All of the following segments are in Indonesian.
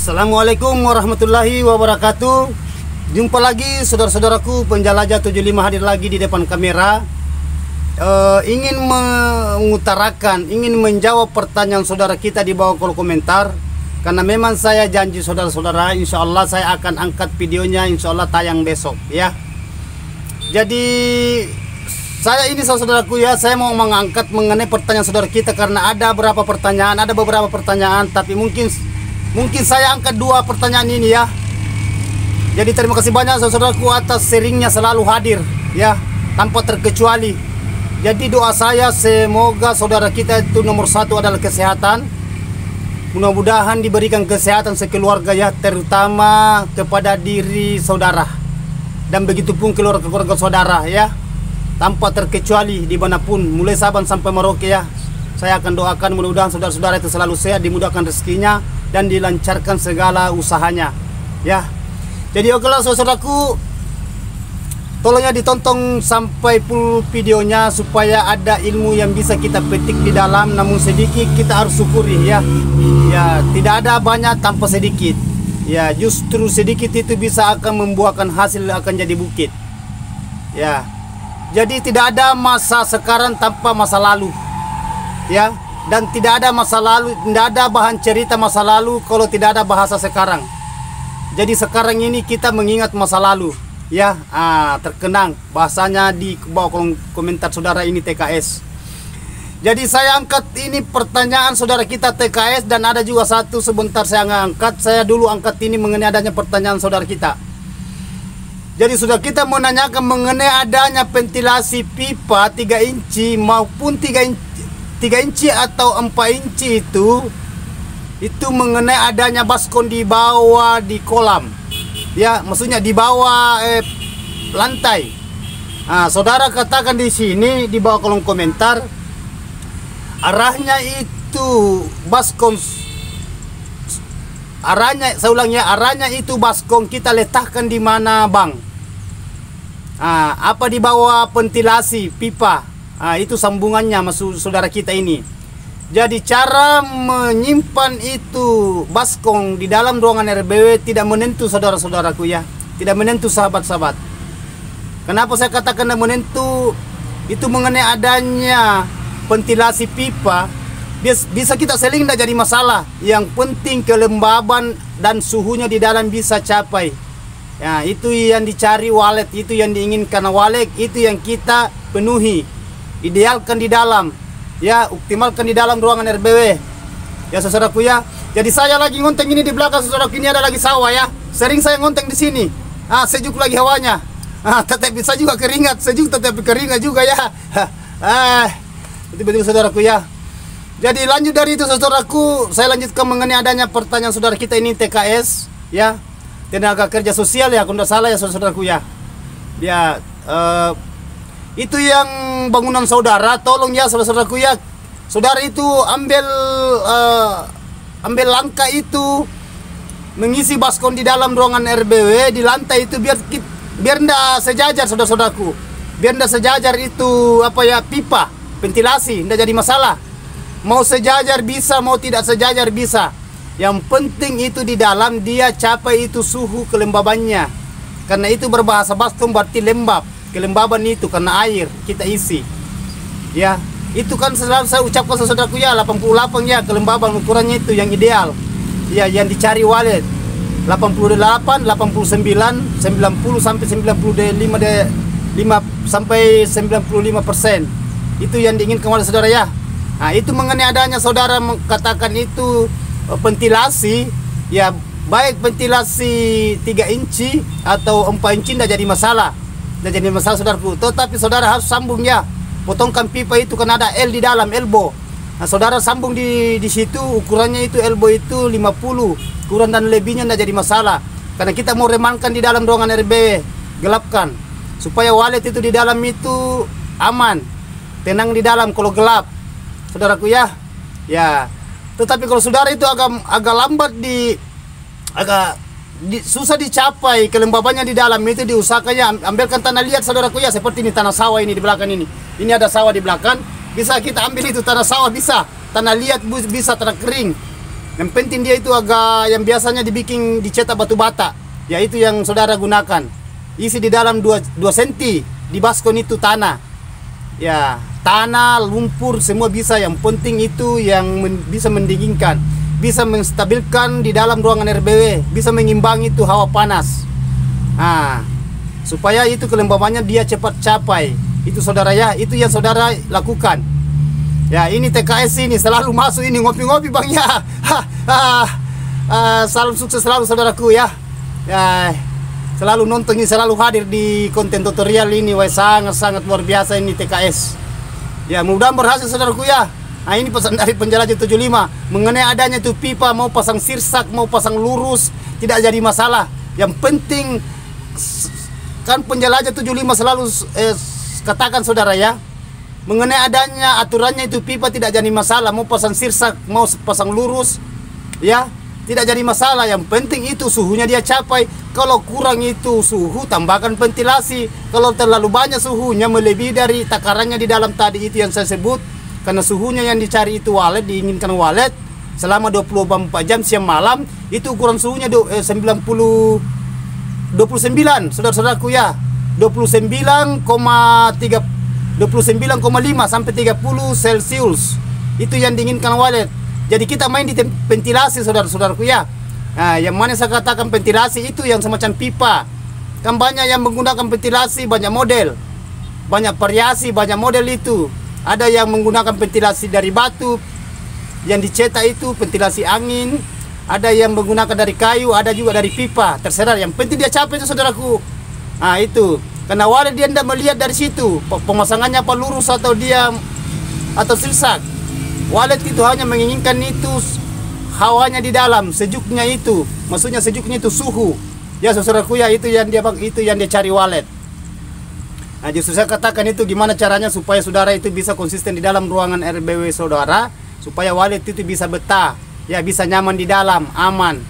Assalamualaikum warahmatullahi wabarakatuh. Jumpa lagi saudara-saudaraku penjelajah 75 hadir lagi di depan kamera. Ingin mengutarakan, ingin menjawab pertanyaan saudara kita di bawah kolom komentar. Karena memang saya janji saudara-saudara, insya Allah saya akan angkat videonya, insya Allah tayang besok ya. Jadi saya ini saudaraku ya, saya mau mengangkat mengenai pertanyaan saudara kita karena ada beberapa pertanyaan, tapi mungkin saya angkat dua pertanyaan ini ya. Jadi terima kasih banyak saudaraku atas sharingnya, selalu hadir ya tanpa terkecuali. Jadi doa saya semoga saudara kita itu nomor satu adalah kesehatan. Mudah-mudahan diberikan kesehatan sekeluarga ya, terutama kepada diri saudara dan begitu pun keluarga saudara ya, tanpa terkecuali dimanapun, mulai Sabang sampai Merauke ya. Saya akan doakan mudah-mudahan saudara-saudara itu selalu sehat, dimudahkan rezekinya dan dilancarkan segala usahanya ya. Jadi okelah saudaraku, tolongnya ditonton sampai full videonya supaya ada ilmu yang bisa kita petik di dalam. Namun sedikit kita harus syukuri ya. Ya, tidak ada banyak tanpa sedikit. Ya, justru sedikit itu bisa akan membuahkan hasil, akan jadi bukit. Ya. Jadi tidak ada masa sekarang tanpa masa lalu. Ya, dan tidak ada masa lalu, tidak ada bahan cerita masa lalu kalau tidak ada bahasa sekarang. Jadi sekarang ini kita mengingat masa lalu ya, terkenang bahasanya di bawah kolom komentar saudara ini TKS. Jadi saya angkat ini pertanyaan saudara kita TKS, dan ada juga satu sebentar saya angkat. Saya dulu angkat ini mengenai adanya pertanyaan saudara kita. Jadi sudah kita menanyakan mengenai adanya ventilasi pipa 3 inci maupun 3 inci atau 4 inci itu mengenai adanya baskom di bawah di kolam. Ya, maksudnya di bawah lantai. Saudara katakan di sini di bawah kolom komentar, arahnya itu baskom, saya ulang ya, arahnya itu baskom kita letakkan di mana bang? Apa di bawah ventilasi pipa? Itu sambungannya maksud saudara kita ini. Jadi cara menyimpan itu baskom di dalam ruangan RBW tidak menentu saudara-saudaraku ya, tidak menentu sahabat-sahabat. Kenapa saya katakan tidak menentu? Itu mengenai adanya ventilasi pipa, bisa kita seling, tidak jadi masalah. Yang penting kelembaban dan suhunya di dalam bisa capai. Ya, itu yang dicari walet, itu yang diinginkan walet, itu yang kita penuhi, idealkan di dalam. Ya, optimalkan di dalam ruangan RBW ya saudaraku ya. Jadi saya lagi ngonteng ini di belakang saudaraku, ini ada lagi sawah ya. Sering saya ngonteng di sini. Sejuk lagi hawanya. Tetapi saya juga keringat, sejuk tetapi keringat juga ya. Betul-betul saudaraku ya. Jadi lanjut dari itu saudaraku, saya lanjutkan mengenai adanya pertanyaan saudara kita ini TKS ya, tenaga kerja sosial ya, kalau tidak salah ya saudaraku ya. Ya, itu yang bangunan saudara, tolong ya saudara-saudaraku ya. Saudara itu ambil langkah itu mengisi baskom di dalam ruangan RBW di lantai itu biar enggak sejajar saudara-saudaraku. Biar enggak sejajar itu pipa ventilasi, enggak jadi masalah. Mau sejajar bisa, mau tidak sejajar bisa. Yang penting itu di dalam dia capai itu suhu kelembabannya. Karena itu berbahasa baskom berarti lembab. Kelembaban itu karena air kita isi ya. Itu kan selalu saya ucapkan saudaraku ya, 88 ya kelembaban ukurannya itu yang ideal ya, yang dicari walet 88, 89, 90 sampai 95 sampai 95%. Itu yang diinginkan oleh saudara ya. Itu mengenai adanya saudara mengatakan itu ventilasi ya, baik ventilasi 3 inci atau 4 inci tidak jadi masalah. Dan jadi masalah saudaraku, tetapi saudara harus sambung ya. Potongkan pipa itu kan ada L di dalam, elbow. Saudara sambung di situ, ukurannya itu elbow itu 50, kurang dan lebihnya tidak jadi masalah. Karena kita mau remankan di dalam ruangan RBW, gelapkan supaya walet itu di dalam itu aman, tenang di dalam kalau gelap, saudaraku ya. Ya, tetapi kalau saudara itu agak lambat susah dicapai kelembabannya di dalam itu, diusahakannya ambilkan tanah liat saudaraku ya, seperti ini tanah sawah ini di belakang ini. Ini ada sawah di belakang, bisa kita ambil itu tanah sawah, bisa tanah liat, bisa tanah kering Yang penting dia itu agak yang biasanya dicetak batu bata, yaitu yang saudara gunakan. Isi di dalam 2 cm di baskon itu tanah. Ya, tanah, lumpur semua bisa. Yang penting itu yang bisa mendinginkan, bisa menstabilkan di dalam ruangan RBW, bisa mengimbangi itu hawa panas. Supaya itu kelembabannya dia cepat capai. Itu saudara ya, itu yang saudara lakukan. Ya, ini TKS ini selalu masuk ini ngopi-ngopi Bang ya. Salam sukses selalu saudaraku ya. Ya, selalu nonton ini, selalu hadir di konten tutorial ini. Wah, sangat-sangat luar biasa ini TKS. Ya, mudah-mudahan berhasil saudaraku ya. Nah, ini pesan dari penjelajah 75 mengenai adanya itu pipa, mau pasang sirsak, mau pasang lurus, tidak jadi masalah. Yang penting kan penjelajah 75 selalu katakan saudara ya, mengenai adanya aturannya itu pipa tidak jadi masalah, mau pasang sirsak, mau pasang lurus, ya tidak jadi masalah. Yang penting itu suhunya dia capai. Kalau kurang itu suhu, tambahkan ventilasi. Kalau terlalu banyak suhunya melebihi dari takarannya di dalam tadi itu yang saya sebut, karena suhunya yang dicari itu walet, diinginkan walet selama 24 jam siang malam, itu ukuran suhunya 29 saudara-saudaraku ya, 29,5 sampai 30 Celcius. Itu yang diinginkan walet. Jadi kita main di ventilasi saudara-saudaraku ya. Nah, yang mana saya katakan ventilasi itu yang semacam pipa. Kan banyak yang menggunakan ventilasi, banyak model, banyak variasi, banyak model itu. Ada yang menggunakan ventilasi dari batu yang dicetak itu ventilasi angin, ada yang menggunakan dari kayu, ada juga dari pipa, terserah. Yang penting dia capai itu saudaraku. Nah itu, karena walet dia tidak melihat dari situ pemasangannya apa lurus atau silsak. Walet itu hanya menginginkan itu hawanya di dalam, sejuknya itu, maksudnya sejuknya itu suhu. Ya saudaraku ya, itu yang dia cari walet. Nah, justru saya katakan itu gimana caranya supaya saudara itu bisa konsisten di dalam ruangan RBW saudara, supaya walet itu bisa betah, ya bisa nyaman di dalam, aman.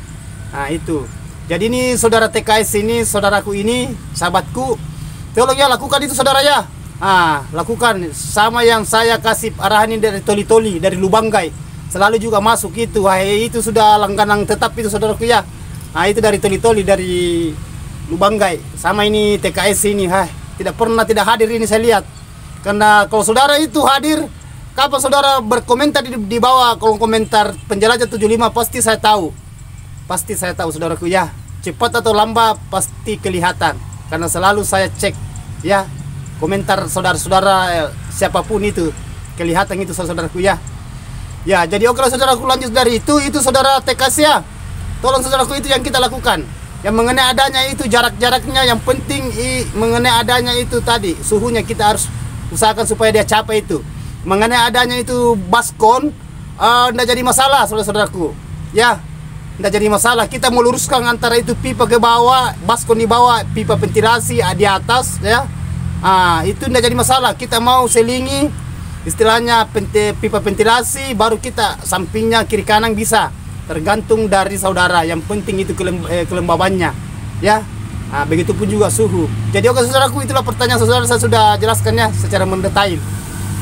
Nah itu. Jadi ini saudara TKS ini, saudaraku ini, sahabatku, tolong ya lakukan itu saudara ya. Lakukan sama yang saya kasih arahan ini dari Toli-Toli, dari Lubanggai. Selalu juga masuk itu. Itu sudah langganan tetap itu saudaraku ya. Itu dari Toli-Toli, dari Lubanggai. Sama ini TKS ini, tidak pernah tidak hadir ini saya lihat. Karena kalau saudara itu hadir, kapan saudara berkomentar di bawah kolom komentar penjelajah 75, pasti saya tahu. Pasti saya tahu saudaraku ya. Cepat atau lambat pasti kelihatan. Karena selalu saya cek ya komentar saudara-saudara siapapun itu, kelihatan itu saudaraku ya. Ya, jadi oke saudaraku, lanjut dari itu saudara TKS ya. Tolong saudaraku itu yang kita lakukan. Yang mengenai adanya itu jarak-jaraknya, yang penting mengenai adanya itu tadi suhunya kita harus usahakan supaya dia capai itu. Mengenai adanya itu baskon, tidak jadi masalah saudara-saudaraku ya, tidak jadi masalah. Kita meluruskan antara itu pipa ke bawah, baskon di bawah, pipa ventilasi di atas ya. Itu tidak jadi masalah. Kita mau selingi istilahnya pipa ventilasi, baru kita sampingnya kiri kanan bisa, tergantung dari saudara. Yang penting itu kelembabannya ya. Begitupun juga suhu. Jadi oke saudaraku, itulah pertanyaan saudara, saya sudah jelaskannya secara mendetail.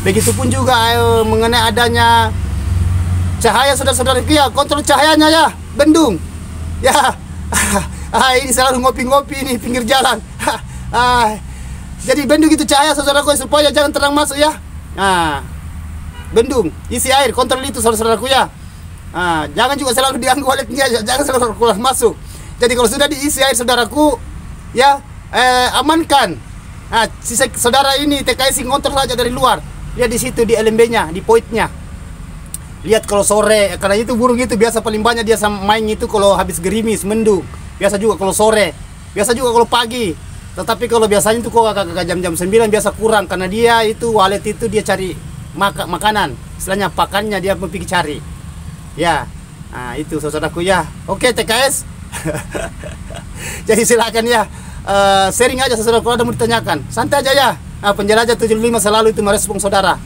Begitupun juga mengenai adanya cahaya saudara-saudaraku ya, kontrol cahayanya ya, bendung ya. Ini selalu ngopi-ngopi ini pinggir jalan. Jadi bendung itu cahaya saudaraku, supaya jangan terang masuk ya. Bendung isi air, kontrol itu saudara-saudaraku ya. Jangan juga selalu diganggu waletnya, jangan selalu keluar masuk. Jadi kalau sudah diisi air saudaraku ya, amankan. Sisa saudara ini TKS ngontrol saja dari luar. Lihat di situ di LMB-nya, di pointnya. Lihat kalau sore, karena itu burung itu biasa paling banyak dia main itu kalau habis gerimis, mendung. Biasa juga kalau sore, biasa juga kalau pagi. Tetapi kalau biasanya itu kok jam-jam 9 biasa kurang, karena dia itu walet itu dia cari makanan. Istilahnya pakannya dia pergi cari. Ya, itu saudaraku ya. Oke TKS. Jadi silakan ya, sharing aja saudara, kalau ada mau ditanyakan santai aja ya. Penjelajah 75 selalu itu merespons saudara.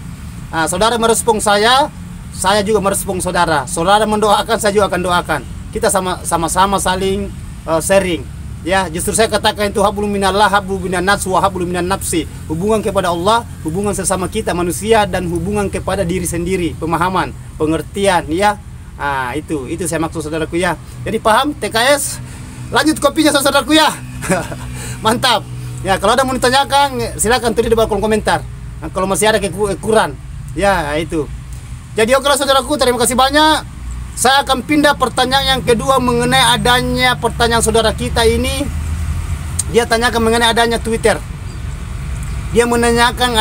Saudara merespons saya juga merespons saudara. Saudara mendoakan, saya juga akan doakan. Kita sama-sama saling sharing ya. Justru saya katakan itu hablum minallah, hablum minan nas, wa hablum minan nafsi. Hubungan kepada Allah, hubungan sesama kita manusia, dan hubungan kepada diri sendiri, pemahaman, pengertian ya. Itu saya maksud saudaraku ya. Jadi paham TKS? Lanjut kopinya saudaraku ya. Mantap. Ya, kalau ada mau ditanyakan silakan tulis di bawah kolom komentar. Nah, kalau masih ada kekurangan, ya itu. Jadi oke saudaraku, terima kasih banyak. Saya akan pindah pertanyaan yang kedua mengenai adanya pertanyaan saudara kita ini. Dia tanyakan mengenai adanya Twitter. Dia menanyakan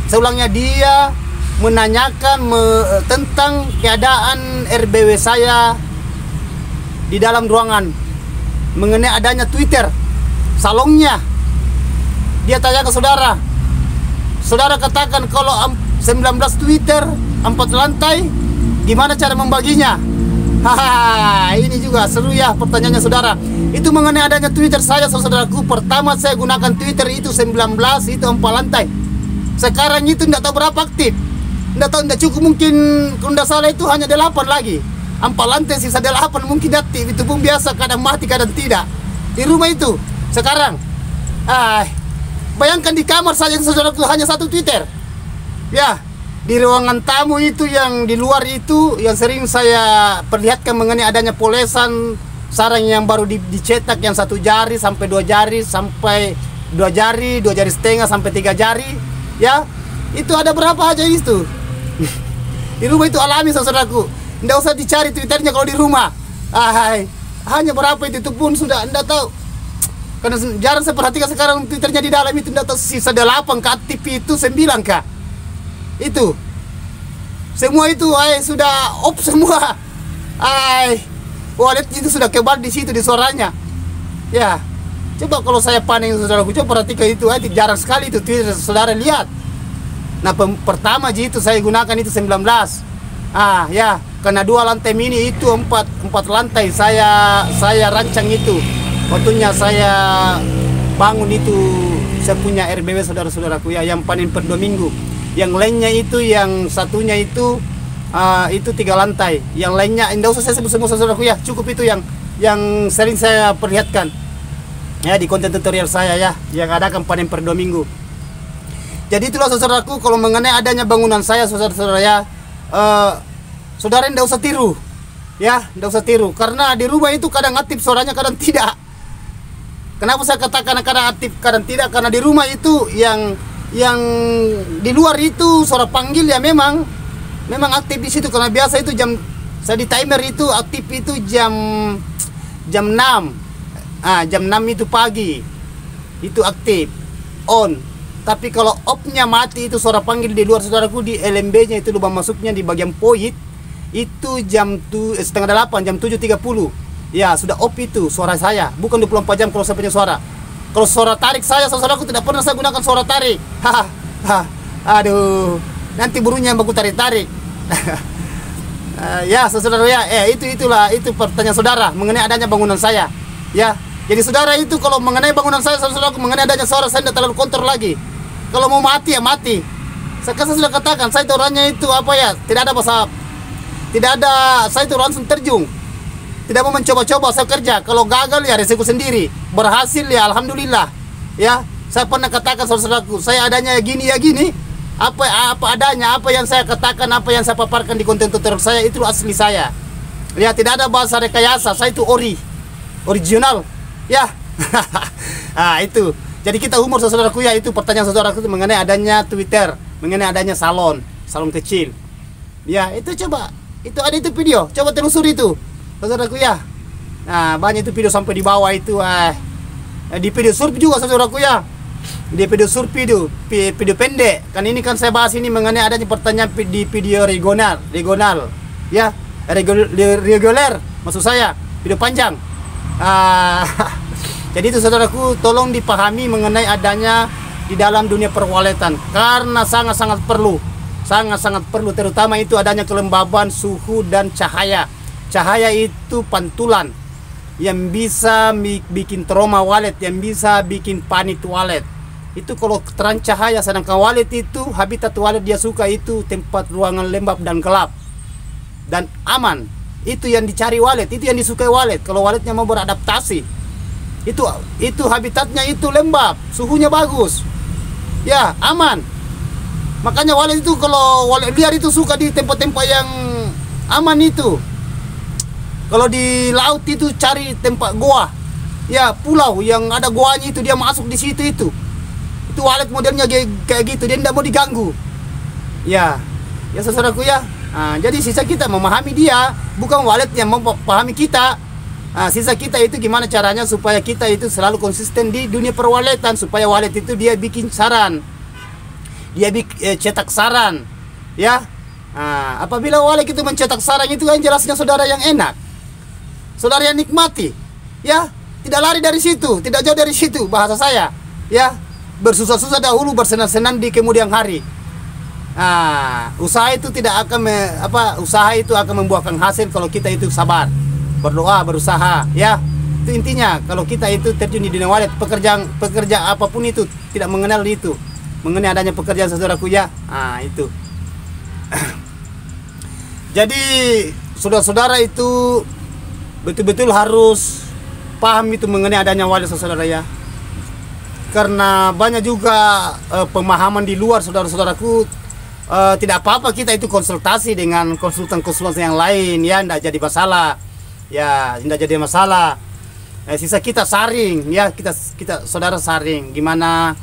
seulangnya dia menanyakan tentang keadaan RBW saya di dalam ruangan mengenai adanya Twitter salonnya. Dia tanya ke saudara, saudara katakan kalau 19 Twitter 4 lantai, gimana cara membaginya? Hahaha, ini juga seru ya pertanyaannya saudara. Itu mengenai adanya Twitter saya saudaraku. Pertama saya gunakan Twitter itu 19, itu 4 lantai. Sekarang itu tidak tahu berapa aktif. Tidak tahu, tidak cukup, mungkin kalau tidak salah itu hanya 8 lagi. 4 lantai sisa 8 mungkin aktif. Itu pun biasa, kadang mati kadang tidak. Di rumah itu sekarang bayangkan di kamar saja saudaraku hanya 1 Twitter. Ya, di ruangan tamu itu yang di luar itu yang sering saya perlihatkan mengenai adanya polesan sarang yang baru dicetak yang 1 jari sampai 2 jari sampai 2 jari, 2 jari setengah sampai 3 jari. Ya, itu ada berapa aja itu. Di rumah itu alami saudaraku. Tidak usah dicari Twitternya kalau di rumah. Hanya berapa itu pun sudah tidak tahu. Karena jarang saya perhatikan sekarang Twitternya di dalam itu tidak tahu sisa 8 ke aktif itu 9 kah. Itu semua itu sudah off semua. Wallet itu sudah kebal di situ di suaranya. Ya, coba kalau saya panen saudaraku, coba perhatikan itu jarang sekali itu Twitter saudara lihat. Nah, pertama itu saya gunakan itu 19. Ya, karena 2 lantai mini itu 4 lantai saya rancang itu. Waktunya saya bangun itu saya punya RBW saudara-saudaraku ya, yang panen per 2 minggu. Yang lainnya itu yang satunya itu 3 lantai. Yang lainnya tidak usah saya sebut semua saudaraku ya, cukup itu yang sering saya perlihatkan ya di konten tutorial saya ya, yang adakan panen per 2 minggu. Jadi itulah saudaraku kalau mengenai adanya bangunan saya saudara-saudara ya, saudara tidak usah tiru ya, tidak usah tiru karena di rumah itu kadang aktif suaranya kadang tidak. Kenapa saya katakan kadang aktif kadang tidak? Karena di rumah itu yang di luar itu suara panggil ya memang aktif di situ, karena biasa itu saya di timer itu aktif itu jam 6. Jam 6 itu pagi itu aktif on. Tapi kalau off-nya mati itu suara panggil di luar saudaraku, di LMB-nya itu lubang masuknya di bagian poit itu jam 7:30 jam 7:30 ya sudah off itu suara saya, bukan 24 jam kalau saya punya suara. Kalau suara tarik saya saudaraku tidak pernah saya gunakan suara tarik. Aduh, nanti burungnya yang baku tarik-tarik. Ya saudara ya, itu pertanyaan saudara mengenai adanya bangunan saya ya. Jadi saudara itu kalau mengenai bangunan saya saudaraku, mengenai adanya suara saya tidak terlalu kontrol lagi. Kalau mau mati ya mati. Saya sudah katakan saya itu orangnya itu tidak ada, saya itu langsung terjun. Tidak mau mencoba-coba saya kerja. Kalau gagal ya resiko sendiri. Berhasil ya alhamdulillah. Ya, saya pernah katakan saudaraku, saya adanya gini ya gini. Apa adanya, apa yang saya katakan, apa yang saya paparkan di konten tutorial saya itu asli saya. Ya, tidak ada bahasa rekayasa. Saya itu original. Ya. Itu. Jadi kita umur saudaraku ya, itu pertanyaan saudaraku mengenai adanya Twitter, mengenai adanya salon kecil. Ya, itu coba. Itu ada itu video. Coba telusuri itu. Saudaraku ya. Nah, banyak itu video sampai di bawah itu di video survei juga saudaraku ya. Di video survei itu video pendek. Kan ini kan saya bahas ini mengenai adanya pertanyaan di video regional ya. Reguler maksud saya, video panjang. Jadi itu saudaraku, tolong dipahami mengenai adanya di dalam dunia perwaletan karena sangat-sangat perlu, terutama itu adanya kelembaban suhu dan cahaya. Cahaya itu pantulan yang bisa bikin trauma wallet, yang bisa bikin panik wallet. Itu kalau terang cahaya, sedangkan wallet itu habitat wallet dia suka itu tempat ruangan lembab dan gelap dan aman. Itu yang dicari wallet, itu yang disukai wallet. Kalau walletnya mau beradaptasi, itu habitatnya itu lembab, suhunya bagus, ya aman. Makanya wallet itu kalau wallet liar itu suka di tempat-tempat yang aman itu. Kalau di laut itu cari tempat goa, ya pulau yang ada goanya itu dia masuk di situ itu walet modelnya kayak gitu, dia tidak mau diganggu. Ya saudaraku ya. Jadi sisa kita memahami dia, bukan walet yang memahami kita. Sisa kita itu gimana caranya supaya kita itu selalu konsisten di dunia perwaletan, supaya walet itu dia bikin saran, dia cetak saran, ya. Apabila walet itu mencetak saran itu kan jelasnya saudara yang enak, saudara yang nikmati, ya. Tidak lari dari situ, tidak jauh dari situ, bahasa saya, ya. Bersusah-susah dahulu, bersenang-senang di kemudian hari. Usaha itu tidak akan usaha itu akan membuahkan hasil kalau kita itu sabar, berdoa, berusaha, ya. Itu intinya. Kalau kita itu terjun di dunia walet, pekerjaan apapun itu tidak mengenal itu, mengenai adanya pekerjaan saudaraku ya. Itu. Jadi saudara-saudara itu betul-betul harus paham itu mengenai adanya walet saudara ya. Karena banyak juga pemahaman di luar saudara-saudaraku. Tidak apa-apa kita itu konsultasi dengan konsultan-konsultan yang lain ya, tidak jadi masalah ya, tidak jadi masalah. Sisa kita saring ya, kita saudara saring gimana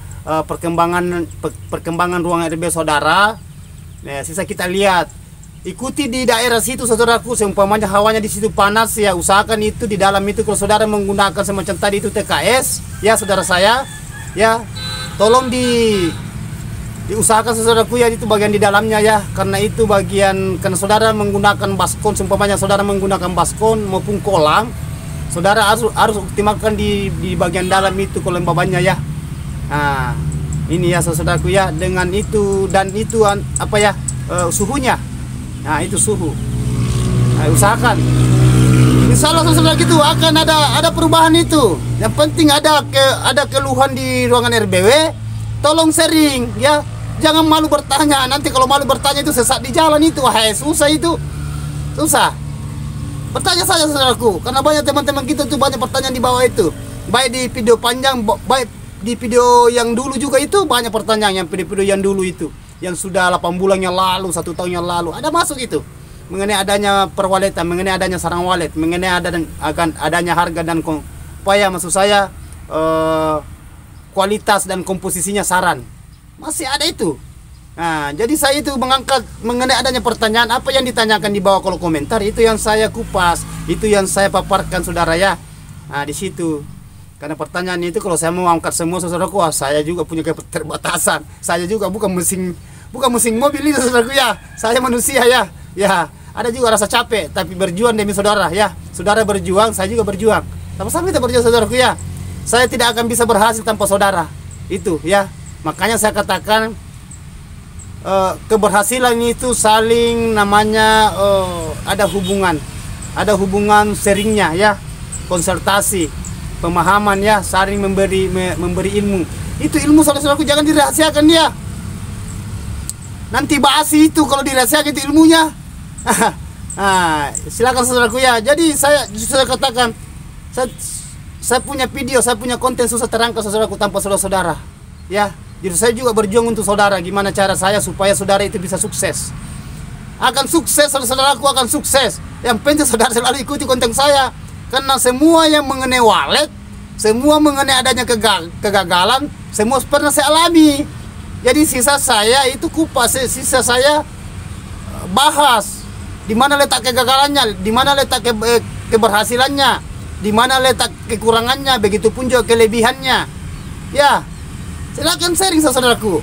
perkembangan ruang RB saudara. Sisa kita lihat, ikuti di daerah situ saudaraku, seumpamanya hawanya di situ panas ya, usahakan itu di dalam itu kalau saudara menggunakan semacam tadi itu TKS ya saudara saya ya, tolong diusahakan saudaraku ya, itu bagian di dalamnya ya, karena itu bagian, karena saudara menggunakan baskon, seumpamanya saudara menggunakan baskon maupun kolam, saudara harus optimalkan di bagian dalam itu kolam babannya ya. Ini ya saudaraku ya, dengan itu dan itu suhunya, itu suhu, usahakan. Insya Allah saudara gitu akan ada perubahan itu. Yang penting ada keluhan di ruangan RBW, tolong sharing ya. Jangan malu bertanya. Nanti kalau malu bertanya itu sesat di jalan itu, susah itu. Susah. Bertanya saja saudaraku, karena banyak teman-teman kita tuh banyak pertanyaan di bawah itu. Baik di video panjang, baik di video yang dulu juga itu banyak pertanyaan, yang video yang dulu itu, yang sudah 8 bulan yang lalu, 1 tahun yang lalu, ada masuk itu. Mengenai adanya perwaletan, mengenai adanya sarang walet, mengenai adanya harga dan maksud saya kualitas dan komposisinya saran. Masih ada itu. Jadi saya itu mengangkat mengenai adanya pertanyaan, apa yang ditanyakan di bawah kolom komentar, itu yang saya kupas, itu yang saya paparkan saudara ya. Di situ. Karena pertanyaan itu kalau saya mau angkat semua saudaraku, saya juga punya keterbatasan. Saya juga bukan mesin mobil itu saudaraku ya. Saya manusia ya. Ya, ada juga rasa capek, tapi berjuang demi saudara ya. Saudara berjuang, saya juga berjuang. Sama-sama kita berjuang saudaraku ya. Saya tidak akan bisa berhasil tanpa saudara. Itu ya. Makanya saya katakan keberhasilan itu saling namanya ada hubungan seringnya ya, konsultasi, pemahaman ya, saling memberi ilmu. Itu ilmu saudara-saudaraku jangan dirahasiakan dia. Nanti basi itu kalau dirahasiakan itu ilmunya. Silakan saudaraku ya. Jadi saya katakan, saya punya video, saya punya konten susah terangkat saudaraku tanpa saudara-saudara ya. Jadi saya juga berjuang untuk saudara, gimana cara saya supaya saudara itu bisa sukses. Akan sukses, saudara-saudaraku akan sukses. Yang penting saudara selalu ikuti konten saya. Karena semua yang mengenai walet, semua mengenai adanya kegagalan, semua pernah saya alami. Jadi sisa saya itu kupas, sisa saya bahas di mana letak kegagalannya, di mana letak keberhasilannya, di mana letak kekurangannya, begitupun juga kelebihannya. Ya, silakan sharing saudaraku.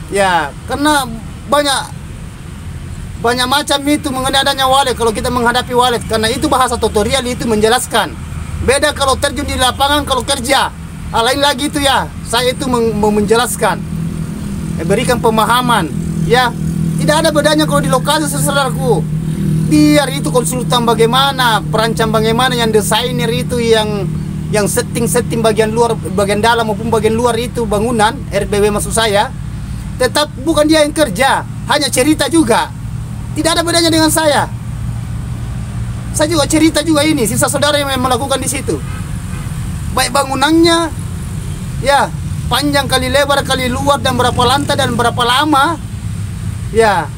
Ya, karena banyak macam itu mengenai adanya walet kalau kita menghadapi walet, karena itu bahasa tutorial itu menjelaskan. Beda kalau terjun di lapangan, kalau kerja. Lain lagi itu ya. Saya itu mau menjelaskan, berikan pemahaman. Ya, tidak ada bedanya kalau di lokasi saudaraku. Biar itu konsultan bagaimana, perancang bagaimana, yang desainer itu yang setting bagian luar, bagian dalam maupun bagian luar itu bangunan RBW maksud saya, tetap bukan dia yang kerja, hanya cerita juga. Tidak ada bedanya dengan saya. Saya juga cerita juga ini, sisa saudara yang melakukan di situ. Baik bangunannya, ya, panjang kali lebar kali luar dan berapa lantai dan berapa lama, ya.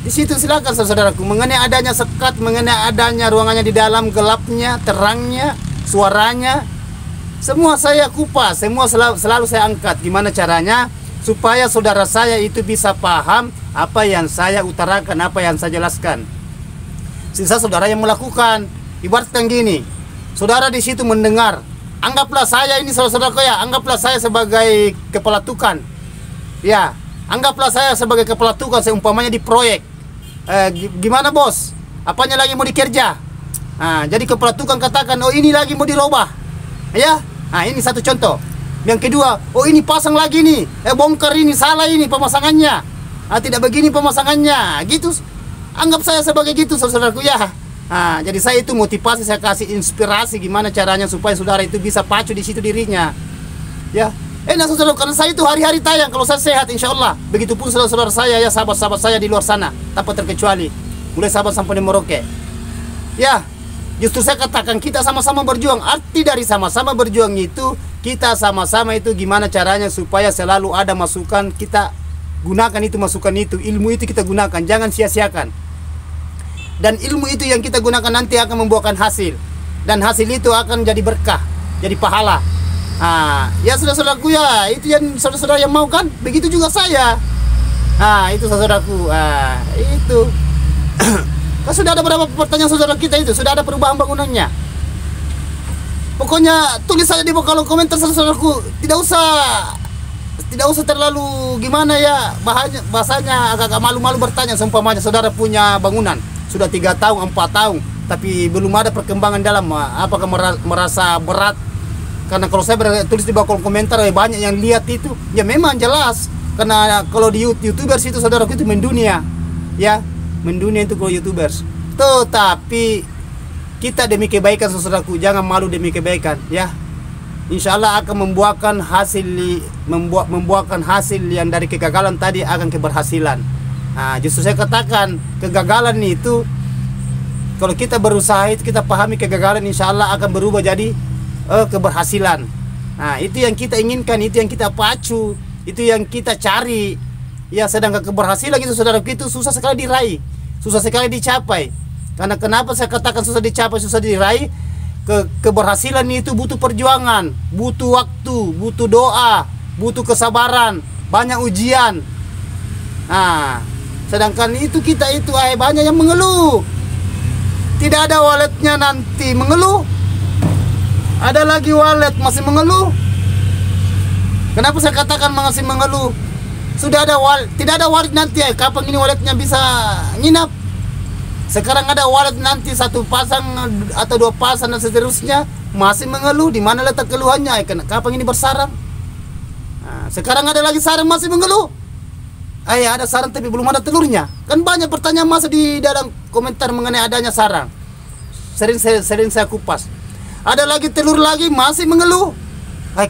Di situ silakan saudaraku, mengenai adanya sekat, mengenai adanya ruangannya di dalam, gelapnya, terangnya, suaranya, semua saya kupas, semua selalu saya angkat. Gimana caranya supaya saudara saya itu bisa paham apa yang saya utarakan, apa yang saya jelaskan. Sisa saudara yang melakukan. Ibaratkan gini, saudara di situ mendengar, anggaplah saya ini saudara-saudaraku ya, anggaplah saya sebagai kepala tukang. Ya, anggaplah saya sebagai kepala tukang, seumpamanya di proyek. Gimana bos? Apanya lagi mau dikerja? Jadi kepala tukang katakan, oh ini lagi mau dirubah. Ya, ini satu contoh. Yang kedua, oh ini pasang lagi nih, bongkar ini, salah ini pemasangannya, tidak begini pemasangannya, gitu. Anggap saya sebagai gitu, saudaraku ya. Jadi saya itu motivasi, saya kasih inspirasi gimana caranya supaya saudara itu bisa pacu di situ dirinya. Ya, saudara, karena saya itu hari-hari tayang kalau saya sehat, insya Allah. Begitupun saudara-saudara saya ya, sahabat-sahabat saya di luar sana, tanpa terkecuali, mulai sahabat sampai di Merauke. Ya, justru saya katakan kita sama-sama berjuang. Arti dari sama-sama berjuang itu, kita sama-sama itu gimana caranya supaya selalu ada masukan, kita gunakan itu masukan itu, ilmu itu kita gunakan, jangan sia-siakan. Dan ilmu itu yang kita gunakan nanti akan membuahkan hasil, dan hasil itu akan jadi berkah, jadi pahala. Ya saudara-saudaraku ya, itu yang saudara-saudara yang mau kan, begitu juga saya. Itu saudaraku, itu. Kan sudah ada berapa pertanyaan saudara kita itu, sudah ada perubahan bangunannya. Pokoknya tulis saja di kolom komentar saudaraku, tidak usah terlalu gimana ya, bahasanya agak malu-malu bertanya. Seumpamanya saudara punya bangunan sudah 3 tahun, 4 tahun, tapi belum ada perkembangan dalam, apakah merasa berat? Karena kalau saya tulis di bawah kolom komentar, banyak yang lihat itu, ya memang jelas. Karena kalau di YouTubers itu saudaraku itu mendunia, ya mendunia itu kalau YouTubers. Tetapi kita demi kebaikan saudaraku, jangan malu demi kebaikan, ya. Insya Allah akan membuahkan hasil yang dari kegagalan tadi akan keberhasilan. Justru saya katakan kegagalan itu, kalau kita berusaha itu kita pahami kegagalan, insya Allah akan berubah jadi keberhasilan. Itu yang kita inginkan, itu yang kita pacu, itu yang kita cari. Ya, sedangkan keberhasilan itu saudara itu susah sekali diraih, susah sekali dicapai. Karena kenapa saya katakan susah dicapai, susah diraih? Keberhasilan itu butuh perjuangan, butuh waktu, butuh doa, butuh kesabaran, banyak ujian. Sedangkan itu kita itu banyak yang mengeluh. Tidak ada walletnya nanti mengeluh. Ada lagi wallet masih mengeluh. Kenapa saya katakan masih mengeluh? Sudah ada wallet, tidak ada wallet nanti. Kapan ini walletnya bisa nginap? Sekarang ada wallet nanti 1 pasang atau 2 pasang dan seterusnya, masih mengeluh. Di mana letak keluhannya? Kapan ini bersarang? Sekarang ada lagi sarang masih mengeluh. Ada sarang tapi belum ada telurnya. Kan banyak pertanyaan masuk di dalam komentar mengenai adanya sarang. Sering saya kupas. Ada lagi telur lagi masih mengeluh.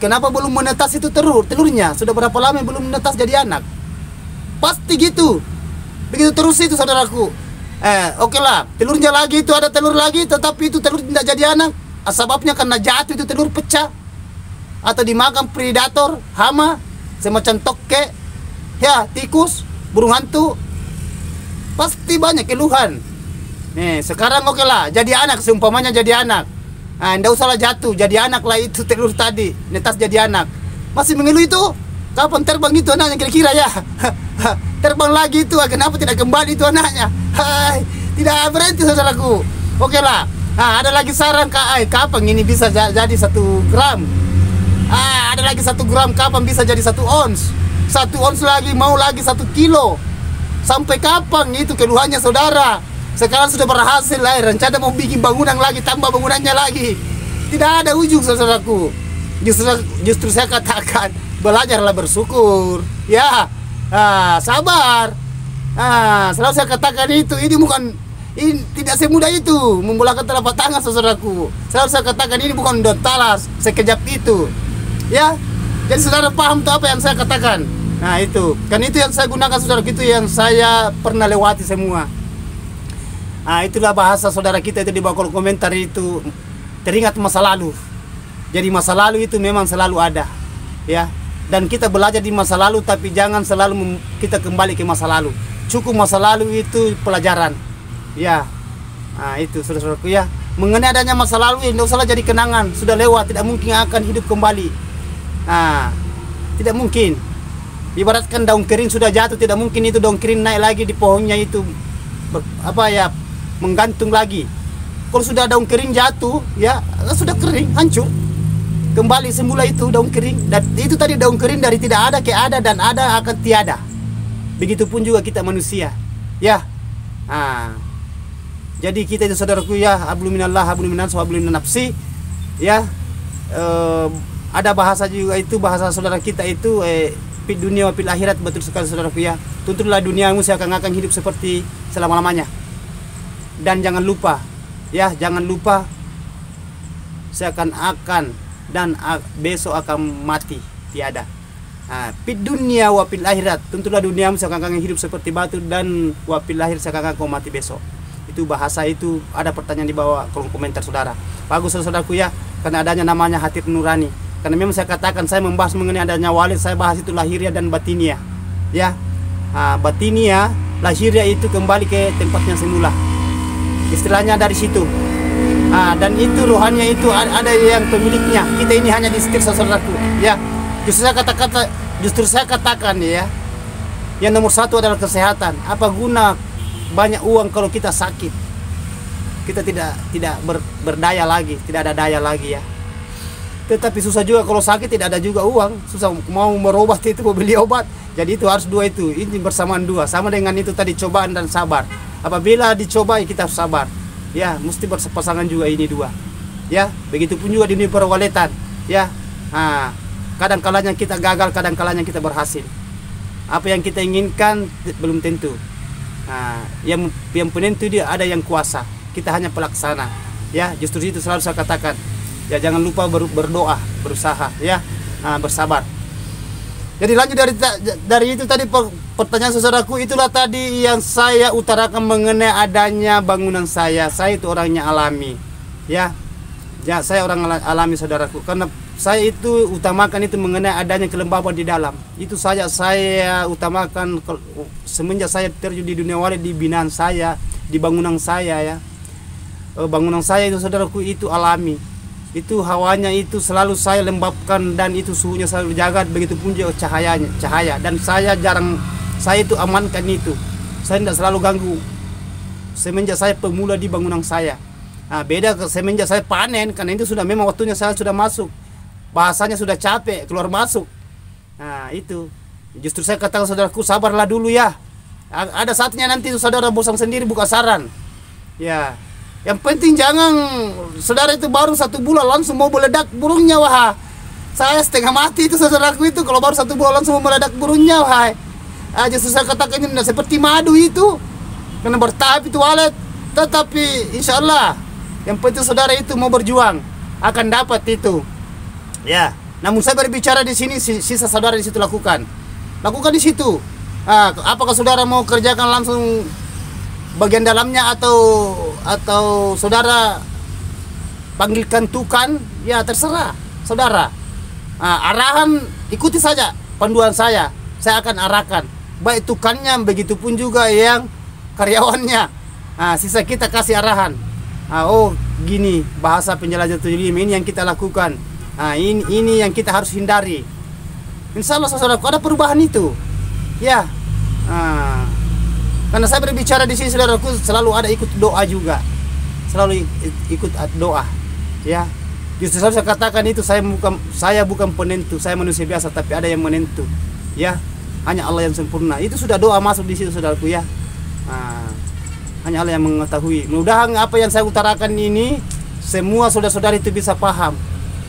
Kenapa belum menetas itu telurnya? Sudah berapa lama belum menetas jadi anak? Pasti gitu. Begitu terus itu saudaraku. Oke lah, telurnya lagi itu ada telur lagi, tetapi itu telur tidak jadi anak. Sebabnya karena jatuh itu telur pecah, atau dimakan predator, hama, semacam toke, ya tikus, burung hantu. Pasti banyak keluhan. Sekarang oke lah, jadi anak, seumpamanya jadi anak. Nggak usahlah jatuh, jadi anak lah itu telur tadi, netas jadi anak. Masih mengeluh itu, kapan terbang itu anaknya kira-kira ya? Terbang lagi itu, kenapa tidak kembali itu anaknya? Tidak berhenti saudaraku. Oke lah, ada lagi sarang kapan ini bisa jadi 1 gram? Ada lagi 1 gram, kapan bisa jadi 1 ons? 1 ons lagi, mau lagi 1 kilo. Sampai kapan itu keluhannya saudara? Sekarang sudah berhasil, rencana mau bikin bangunan lagi, tambah bangunannya lagi. Tidak ada ujung saudaraku. Justru saya katakan, belajarlah bersyukur. Ya, sabar. Selalu saya katakan itu, ini tidak semudah itu membolakkan telapak tangan saudaraku. Selalu saya katakan ini bukan don talas sekejap itu. Ya, jadi saudara paham tuh apa yang saya katakan. Itu kan itu yang saya gunakan saudaraku, itu yang saya pernah lewati semua. Itulah bahasa saudara kita itu di bawah kolom komentar itu, teringat masa lalu. Jadi masa lalu itu memang selalu ada, ya. Dan kita belajar di masa lalu, tapi jangan selalu kita kembali ke masa lalu. cukup masa lalu itu pelajaran. Ya, nah itu saudara-saudaraku ya. Mengenai adanya masa lalu tidak usahlah jadi kenangan, sudah lewat, tidak mungkin akan hidup kembali. Nah, tidak mungkin. Ibaratkan daun kering sudah jatuh, tidak mungkin itu daun kering naik lagi di pohonnya itu menggantung lagi. Kalau sudah daun kering jatuh, ya sudah kering, hancur. Kembali semula itu daun kering. Dan itu tadi daun kering dari tidak ada ke ada, dan ada akan tiada. Begitupun juga kita manusia. Ya. Nah, jadi kita itu saudaraku ya, hablum minallah, hablum minan, hablum minan nafsi. Ya. Ada bahasa juga itu, bahasa saudara kita itu fid dunia wa fil akhirat, betul sekali saudaraku ya. Tuntunlah duniamu seakan-akan hidup seperti selama-lamanya. Dan jangan lupa, ya, jangan lupa seakan-akan dan besok akan mati, tiada. Fid dunia wa fil akhirat, tentulah duniamu seakan-akan hidup seperti batu, dan wa fil akhir seakan-akan kau mati besok. Itu bahasa itu, ada pertanyaan di bawah kolom komentar saudara. Bagus saudaraku ya, karena adanya namanya hati nurani. Karena memang saya katakan, saya membahas mengenai adanya walid, saya bahas itu lahiriah dan batinia. Ya, batinia, lahiriah itu kembali ke tempatnya semula. Istilahnya dari situ. Dan itu rohaninya itu ada yang pemiliknya. Kita ini hanya disetir saudaraku. Ya, justru saya katakan ya, yang nomor satu adalah kesehatan. Apa guna banyak uang kalau kita sakit? Kita tidak berdaya lagi, tidak ada daya lagi ya. Tetapi susah juga kalau sakit, tidak ada juga uang. Susah mau berobat itu, mau beli obat. Jadi itu harus dua itu. Ini bersamaan dua. Sama dengan itu tadi, cobaan dan sabar. Apabila dicobai kita harus sabar. Ya, mesti berpasangan juga ini dua. Ya, begitupun juga di dunia perwaletan. Ya, kadang-kalanya kita gagal, kadang-kalanya kita berhasil. Apa yang kita inginkan belum tentu. Yang penentu dia ada yang kuasa. Kita hanya pelaksana. Ya, justru itu selalu saya katakan. Ya, jangan lupa berdoa, berusaha, ya, bersabar. Jadi lanjut dari itu tadi pertanyaan saudaraku, itulah tadi yang saya utarakan mengenai adanya bangunan saya. Saya itu orangnya alami, ya. Ya, saya orang alami saudaraku. Karena saya itu utamakan itu mengenai adanya kelembaban di dalam. Itu saja saya utamakan semenjak saya terjun di dunia walid, di binaan saya, di bangunan saya ya. Bangunan saya itu saudaraku itu alami. Itu hawanya itu selalu saya lembabkan, dan itu suhunya selalu dijaga, begitupun juga cahaya, dan saya itu amankan itu. Saya tidak selalu ganggu semenjak saya pemula di bangunan saya. Beda semenjak saya panen, karena itu sudah memang waktunya saya sudah masuk. Bahasanya sudah capek keluar masuk. Itu justru saya katakan saudaraku, sabarlah dulu ya. Ada saatnya nanti saudara bosan sendiri buka saran. Ya. Yang penting jangan saudara itu baru 1 bulan langsung mau meledak burungnya, wah. Saya setengah mati itu saudaraku itu kalau baru 1 bulan langsung mau meledak burungnya, wah. Justru saya katakan ini seperti madu itu, karena bertahap itu walid. Tetapi insya Allah yang penting saudara itu mau berjuang akan dapat itu. Ya. Namun saya berbicara di sini, sisa saudara di situ lakukan di situ. Apakah saudara mau kerjakan langsung bagian dalamnya atau saudara panggilkan tukang, ya terserah saudara. Arahan ikuti saja panduan saya akan arahkan, baik tukangnya begitupun juga yang karyawannya. Sisa kita kasih arahan. Oh gini bahasa penjelajah 75 ini yang kita lakukan. Ini yang kita harus hindari. Insya Allah saudaraku ada perubahan itu. Ya. Karena saya berbicara di sini saudaraku selalu ada ikut doa juga, selalu ikut doa, ya. Justru saya katakan itu saya bukan penentu, saya manusia biasa, tapi ada yang menentu, ya. Hanya Allah yang sempurna. Itu sudah doa masuk di situ saudaraku ya. Hanya Allah yang mengetahui. Mudah-mudahan apa yang saya utarakan ini semua saudara-saudari itu bisa paham,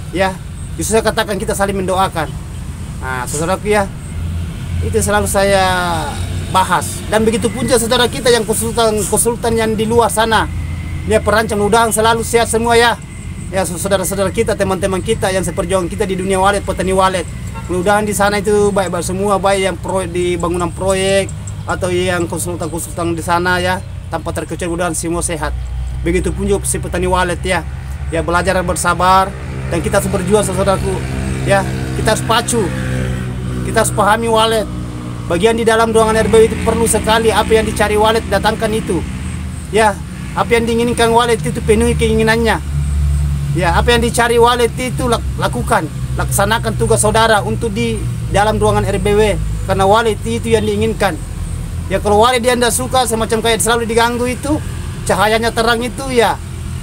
ya. Justru saya katakan kita saling mendoakan. Saudaraku ya, itu selalu saya bahas. Dan begitu pun saudara kita yang konsultan yang di luar sana, dia perancang, mudah selalu sehat semua ya. Ya saudara-saudara kita, teman-teman kita yang seperjuangan kita di dunia walid, petani walid, mudah-mudahan di sana itu baik semua, baik yang di bangunan proyek atau yang konsultan di sana ya, tanpa terkecuali mudah-mudahan semua sehat. Begitu pun juga si petani walid ya. Ya belajar bersabar, dan kita harus berjuang saudaraku. Ya, kita harus pacu. Kita harus pahami walid. bagian di dalam ruangan RBW itu perlu sekali apa yang dicari walet datangkan itu. Ya, apa yang diinginkan walet itu penuhi keinginannya. Ya, apa yang dicari walet itu lakukan, laksanakan tugas saudara untuk di dalam ruangan RBW karena walet itu yang diinginkan. Ya, kalau walet dia tidak suka semacam kayak selalu diganggu itu, cahayanya terang itu, ya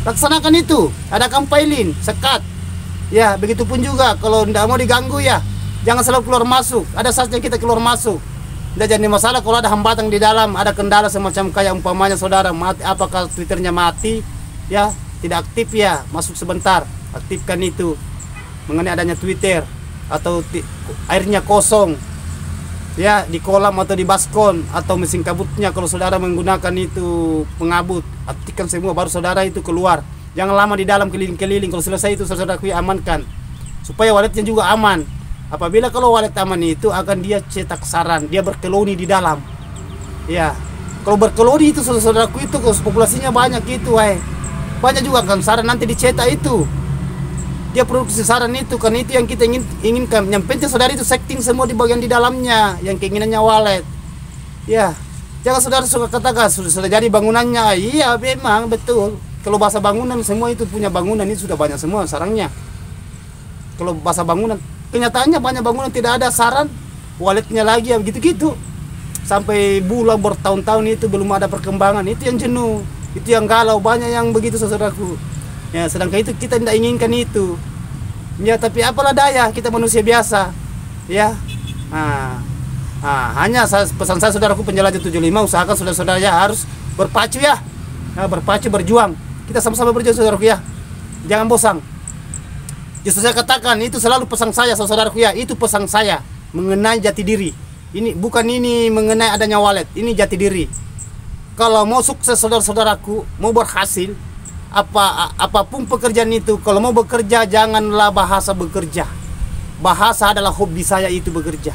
laksanakan itu, ada kampailin, sekat. Ya, begitupun juga kalau tidak mau diganggu, ya jangan selalu keluar masuk. Ada saatnya kita keluar masuk. Tidak jadi masalah kalau ada hambatan di dalam, ada kendala semacam kayak umpamanya saudara mati, apakah Twitternya mati, ya tidak aktif, ya masuk sebentar, aktifkan itu mengenai adanya Twitter atau airnya kosong, ya di kolam atau di baskon atau mesin kabutnya kalau saudara menggunakan itu pengabut, aktifkan semua baru saudara itu keluar. Jangan lama di dalam keliling-keliling. Kalau selesai itu saudara amankan supaya waletnya juga aman. Apabila kalau walet aman itu akan dia cetak saran, dia berkeloni di dalam. Ya, kalau berkeloni itu saudaraku itu populasinya banyak itu, banyak juga kan saran nanti dicetak itu. Dia produksi saran itu, kan itu yang kita inginkan. Yang penting saudara itu setting semua di bagian di dalamnya, yang keinginannya walet. Ya, jangan saudara suka katakan sudah jadi bangunannya. Iya, memang betul. Kalau bahasa bangunan semua itu punya bangunan itu sudah banyak semua sarangnya. Kalau bahasa bangunan kenyataannya banyak bangunan tidak ada saran, waletnya lagi ya begitu-gitu. Sampai bulan bertahun-tahun itu belum ada perkembangan. Itu yang jenuh, itu yang galau, banyak yang begitu saudaraku. Ya, sedangkan itu kita tidak inginkan itu. Ya, tapi apalah daya, kita manusia biasa. Ya. Hanya pesan saya saudaraku penjelajah 75, usahakan saudara-saudara ya harus berpacu ya. Berpacu berjuang. Kita sama-sama berjuang saudaraku ya. Jangan bosan. Justru saya katakan itu selalu pesan saya saudaraku ya, itu pesan saya mengenai jati diri. Ini bukan ini mengenai adanya walet, ini jati diri. Kalau mau sukses saudara-saudaraku, mau berhasil apapun pekerjaan itu, kalau mau bekerja janganlah bahasa bekerja. Bahasa adalah hobi saya itu bekerja.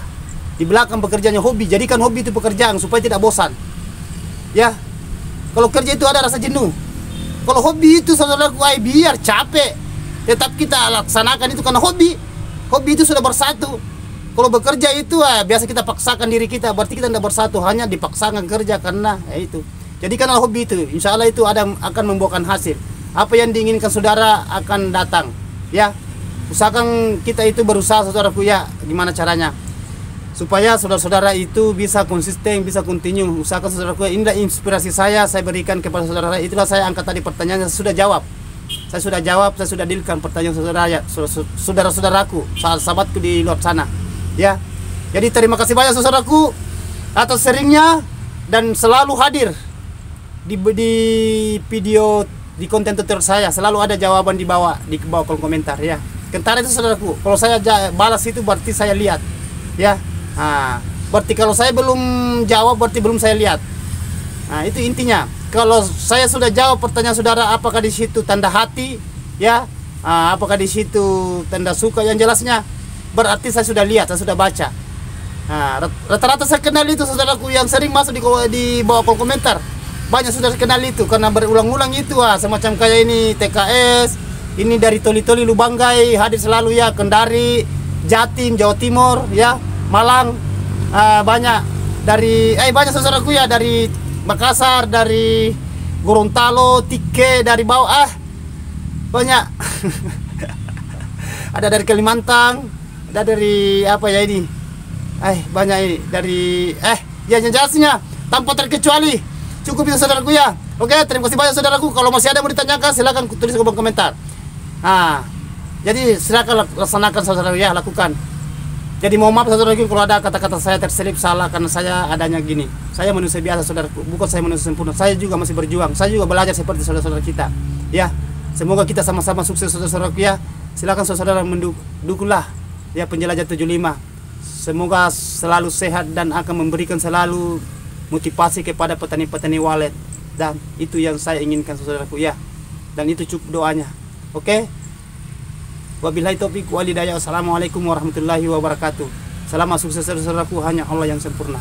Di belakang pekerjaannya hobi, jadikan hobi itu pekerjaan supaya tidak bosan. Ya. Kalau kerja itu ada rasa jenuh. Kalau hobi itu saudaraku biar capek, tetap kita laksanakan itu karena hobi. Hobi itu sudah bersatu. Kalau bekerja itu biasa kita paksakan diri kita, berarti kita tidak bersatu, hanya dipaksakan kerja karena itu. Jadi karena hobi itu, insya Allah itu akan membuahkan hasil. Apa yang diinginkan saudara akan datang. Ya, usahakan kita itu berusaha saudaraku ya, gimana caranya supaya saudara-saudara itu bisa konsisten, bisa continue. Usahakan saudaraku, inilah inspirasi saya berikan kepada saudara. Itulah saya angkat tadi pertanyaannya, sudah jawab. Saya sudah jawab, saya sudah dealkan pertanyaan saudara-saudaraku, sahabatku di luar sana. Ya, jadi terima kasih banyak saudaraku atas seringnya dan selalu hadir di video, di konten tutorial saya. Selalu ada jawaban di bawah kolom komentar ya. Kentara itu saudaraku, kalau saya balas itu berarti saya lihat. Ya, berarti kalau saya belum jawab berarti belum saya lihat. Nah, itu intinya. Kalau saya sudah jawab pertanyaan saudara, apakah di situ tanda hati, ya, apakah di situ tanda suka, yang jelasnya berarti saya sudah lihat, saya sudah baca. Rata-rata saya kenal itu saudaraku yang sering masuk di bawah kolom komentar. Banyak sudah kenal itu karena berulang-ulang itu, semacam kayak ini TKS, ini dari Toli-Toli Lubanggai hadir selalu ya, Kendari, Jatim, Jawa Timur, ya, Malang, banyak dari banyak saudaraku ya, dari Makassar, dari Gorontalo, Tike, dari bawah banyak. Ada dari Kalimantan, ada dari apa ya ini, banyak ini dari ya yang jelasnya tanpa terkecuali. Cukup itu saudaraku ya. Oke, terima kasih banyak saudaraku. Kalau masih ada yang mau ditanyakan silakan tulis di kolom komentar. Jadi silakan laksanakan saudara ya, lakukan. Jadi mohon maaf saudaraku kalau ada kata-kata saya terselip salah, karena saya adanya gini. Saya manusia biasa saudaraku, bukan saya manusia sempurna. Saya juga masih berjuang. Saya juga belajar seperti saudara-saudara kita. Ya, semoga kita sama-sama sukses saudara-saudaraku ya. Silakan saudara mendukunglah ya penjelajah 75. Semoga selalu sehat dan akan memberikan selalu motivasi kepada petani-petani walet, dan itu yang saya inginkan saudaraku ya. Dan itu cukup doanya. Oke? Wabillahi taufiq wal hidayah. Wassalamualaikum warahmatullahi wabarakatuh. Salam sukses saudaraku, hanya Allah yang sempurna.